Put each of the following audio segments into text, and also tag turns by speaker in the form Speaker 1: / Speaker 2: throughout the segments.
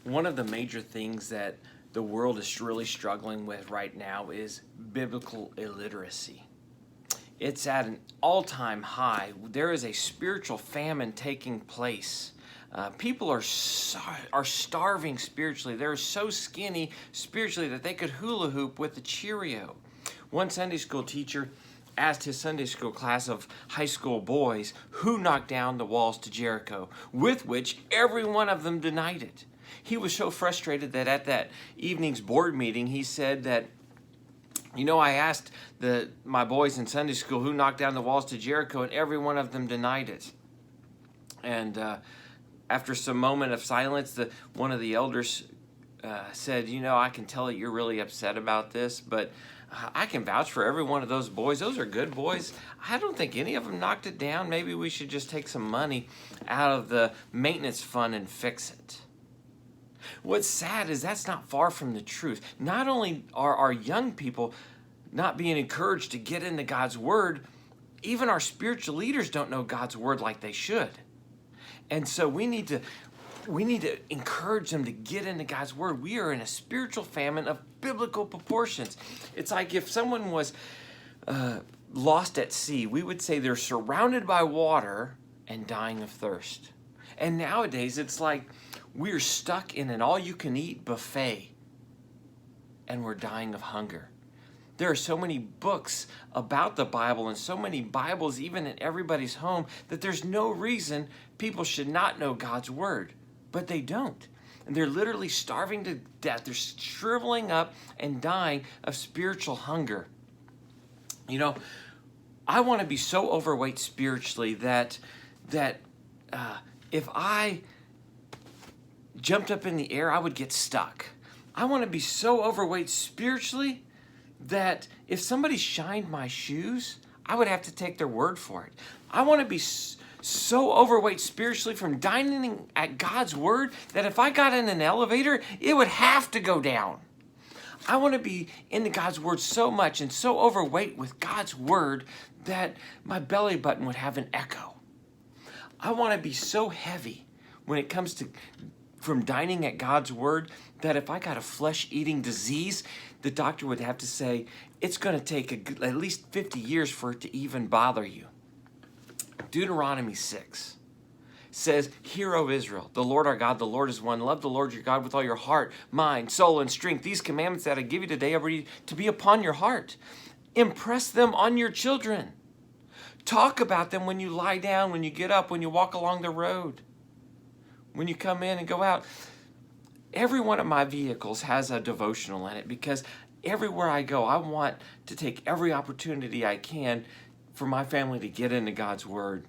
Speaker 1: One of the major things that the world is really struggling with right now is biblical illiteracy. It's at an all-time high. There is a spiritual famine taking place. People are starving spiritually. They're so skinny spiritually that they could hula hoop with a Cheerio. One Sunday school teacher asked his Sunday school class of high school boys who knocked down the walls to Jericho, with which every one of them denied it. He was so frustrated that at that evening's board meeting, he said that, I asked my boys in Sunday school who knocked down the walls to Jericho, and every one of them denied it. And after some moment of silence, one of the elders said, I can tell that you're really upset about this, but I can vouch for every one of those boys. Those are good boys. I don't think any of them knocked it down. Maybe we should just take some money out of the maintenance fund and fix it. What's sad is that's not far from the truth. Not only are our young people not being encouraged to get into God's Word, even our spiritual leaders don't know God's Word like they should. And so we need to encourage them to get into God's Word. We are in a spiritual famine of biblical proportions. It's like if someone was lost at sea, we would say they're surrounded by water and dying of thirst. And nowadays, it's like we're stuck in an all-you-can-eat buffet and we're dying of hunger. There are so many books about the Bible and so many Bibles even in everybody's home that there's no reason people should not know God's Word. But they don't. And they're literally starving to death. They're shriveling up and dying of spiritual hunger. I want to be so overweight spiritually that if I jumped up in the air, I would get stuck. I want to be so overweight spiritually that if somebody shined my shoes, I would have to take their word for it. I want to be so overweight spiritually from dining at God's Word that if I got in an elevator, it would have to go down. I want to be into God's Word so much and so overweight with God's Word that my belly button would have an echo. I want to be so heavy when it comes to from dining at God's Word that if I got a flesh-eating disease, the doctor would have to say, it's going to take at least 50 years for it to even bother you. Deuteronomy 6 says, Hear, O Israel, the Lord our God, the Lord is one. Love the Lord your God with all your heart, mind, soul, and strength. These commandments that I give you today are to be upon your heart. Impress them on your children. Talk about them when you lie down, when you get up, when you walk along the road, when you come in and go out. Every one of my vehicles has a devotional in it because everywhere I go, I want to take every opportunity I can for my family to get into God's Word.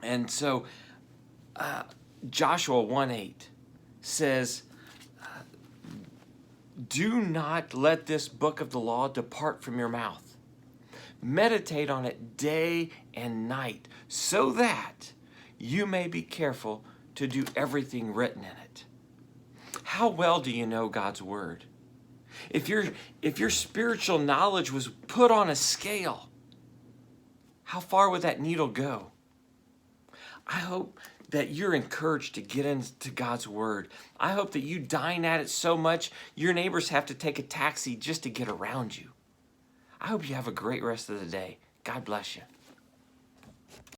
Speaker 1: And so Joshua 1:8 says, do not let this book of the law depart from your mouth. Meditate on it day and night so that you may be careful to do everything written in it. How well do you know God's Word? If your spiritual knowledge was put on a scale, how far would that needle go? I hope that you're encouraged to get into God's Word. I hope that you dine at it so much your neighbors have to take a taxi just to get around you. I hope you have a great rest of the day. God bless you.